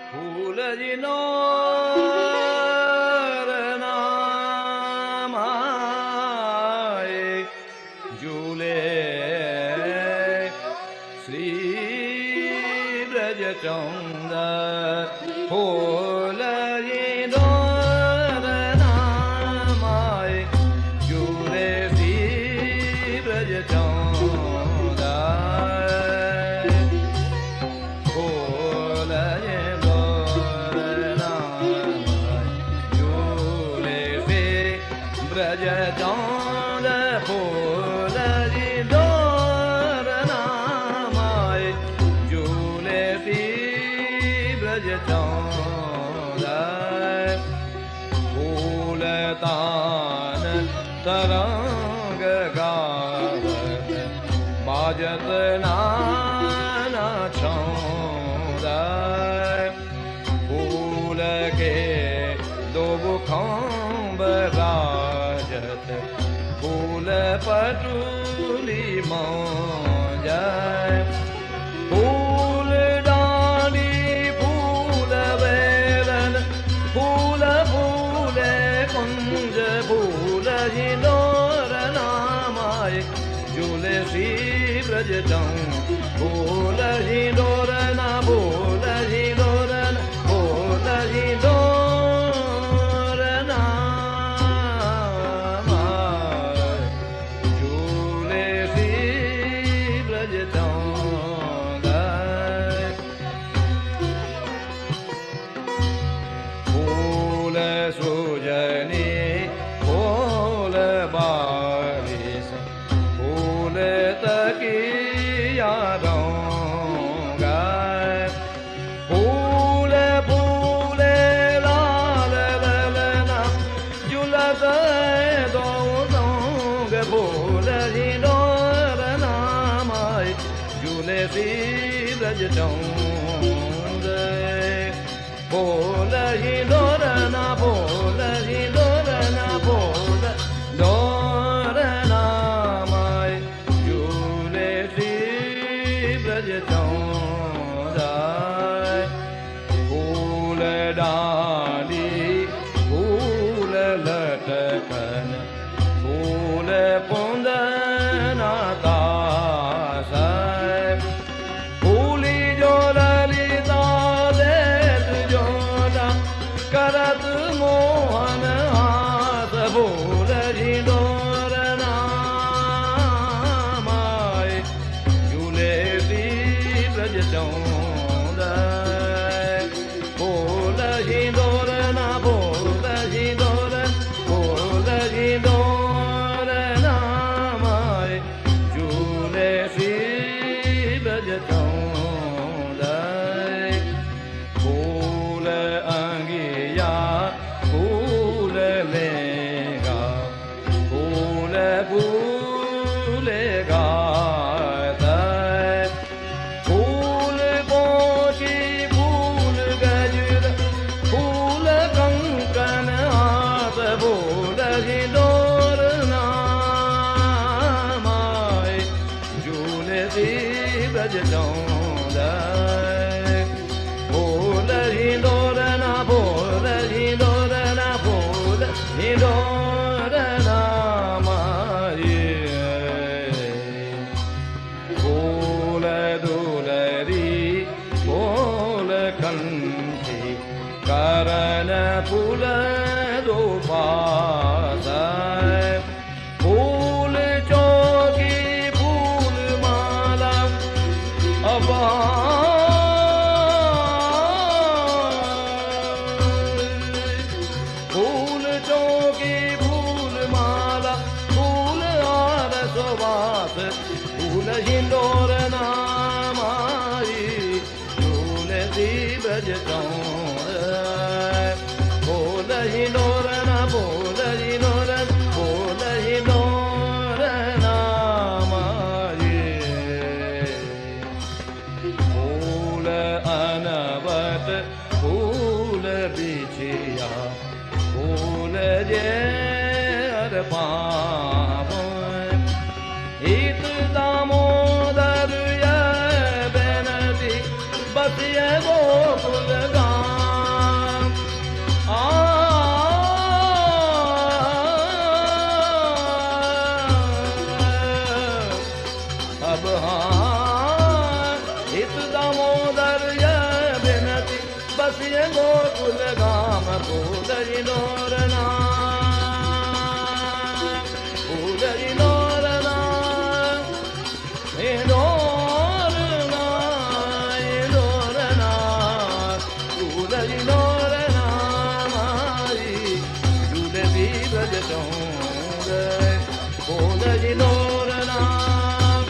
ફૂલજીનો ઝૂલે શ્રી બ્રજચંદ્ર ફૂલજીનો ઝૂલે શ્રી બ્રજચંદ્ર બ્રજચંદ ફૂલજી દોર નામાય ઝૂલે શ્રી બ્રજચંદ ફૂલ તાન તરંગ ગાવત બાજત નાના છંદ ફૂલ કે દો ખંભ રાજત ફૂલ પટુલી મોજાય ફૂલ ડાલી ફૂલ વેરન ફૂલ ફૂલે કુંજ ફૂલ હિંડોર નામાય ઝૂલે શ્રી બ્રજચંદ ફૂલ હિંડોર ના ફૂલ હિંડોર ફૂલ હિંડોર સુજની ફૂલ બારીશ ફૂલ તકિયા રંગાય ફૂલ ફૂલે લાલ લલના ઝુલત દો સંગ ફૂલ હિંડોર નામાય ઝૂલે શ્રી બ્રજચંદ ફૂલ હિંડોર ના ફૂલ હિંડોર ના ફૂલ દોર નામાય ઝૂલે શ્રી બ્રજચંદ ફૂલ ડાલી ફૂલ લટકન ફૂલ પુંદના તાસાય ફૂલી જો કરત મોહન હાથ ફૂલ હિંડોર નામાય ઝૂલે શ્રી બ્રજચંદ ફૂલ હિંડોર ના ફૂલ હિંડોર ફૂલ હિંડોર નામાય ઝૂલે શ્રી બ્રજચંદ ફૂલ અંગિયા ફૂલ લેગા ફૂલ ફૂલે ગાતા ફૂલ પોચી ફૂલ ગજર ફૂલ કંકન હાથ ફૂલ હિંડોર નામાય ઝૂલે શ્રી બ્રજચંદ ફૂલ હિંડોર ના ફૂલ હિંડોર ના ફૂલ હિંડોર નામાય ફૂલ દુલરી ફૂલ કંઠી કરણ ફૂલ દો પાસાય ફૂલ ચોકી ફૂલ માલા અબા ફૂલ ચોકી ફૂલ માલા ફૂલ હાર સુવાસ ફૂલ હિંડોર નામાય ઝૂલે શ્રી બ્રજચંદ ફૂલ હિંડોર ના ફૂલ હિંડોર ફૂલ હિંડોર નામાય ફૂલ અનવટ ફૂલ બીછિયા ફૂલ જે પાવ હિત ગોકુલ ગામ ફૂલરી નોર નામ ફૂલરી નોર નામ એ નોર નામ એ નોર નામ ફૂલરી નોર નામ મારી ઝૂલવી ભજતો ફૂલરી નોર નામ